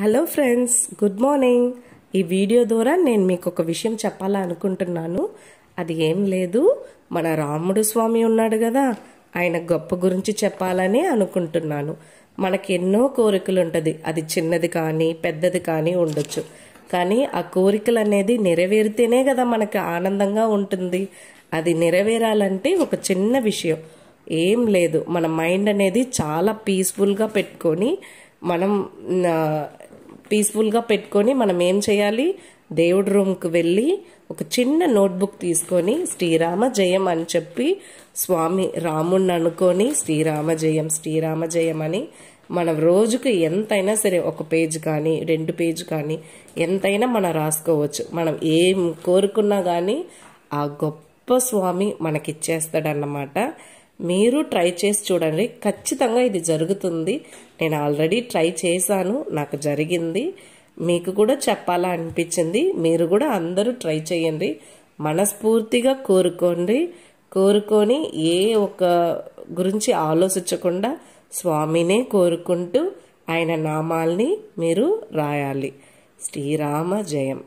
Hello friends, good morning. ఈ video ద్వారా నేను మీకు ఒక విషయం చెప్పాలనుకుంటున్నాను. అది ఏం లేదు, మన రాముడు స్వామి ఉన్నాడు కదా, ఆయన గొప్ప గురించి చెప్పాలని అనుకుంటున్నాను. మనకి ఎన్నో కోరికలు ఉంటుంది, అది చిన్నది కానీ పెద్దది కానీ ఉండొచ్చు. కానీ ఆ కోరికలు అనేది నెరవేరితేనే కదా మనకి ఆనందంగా ఉంటుంది. అది నెరవేరాలంటే ఒక చిన్న విషయం ఏం లేదు, మన మైండ్ అనేది చాలా పీస్ఫుల్గా పెట్టుకొని మనం ఏం చేయాలి, దేవుడి రూమ్కి వెళ్ళి ఒక చిన్న నోట్బుక్ తీసుకొని శ్రీరామ జయం అని చెప్పి స్వామి రాముణ్ణి అనుకొని శ్రీరామ జయం శ్రీరామ జయం అని మనం రోజుకు ఎంతైనా సరే 1 పేజ్ కానీ 2 పేజ్ కానీ ఎంతైనా మనం రాసుకోవచ్చు. మనం ఏం కోరుకున్నా కానీ ఆ గొప్ప స్వామి మనకిచ్చేస్తాడన్నమాట. మీరు ట్రై చేసి చూడండి, ఖచ్చితంగా ఇది జరుగుతుంది. నేను ఆల్రెడీ ట్రై చేశాను, నాకు జరిగింది. మీకు కూడా చెప్పాలా అనిపించింది. మీరు కూడా అందరూ ట్రై చేయండి. మనస్ఫూర్తిగా కోరుకొని ఏ ఒక గురించి ఆలోచించకుండా స్వామినే కోరుకుంటూ ఆయన నామాల్ని మీరు రాయాలి. శ్రీరామ జయం.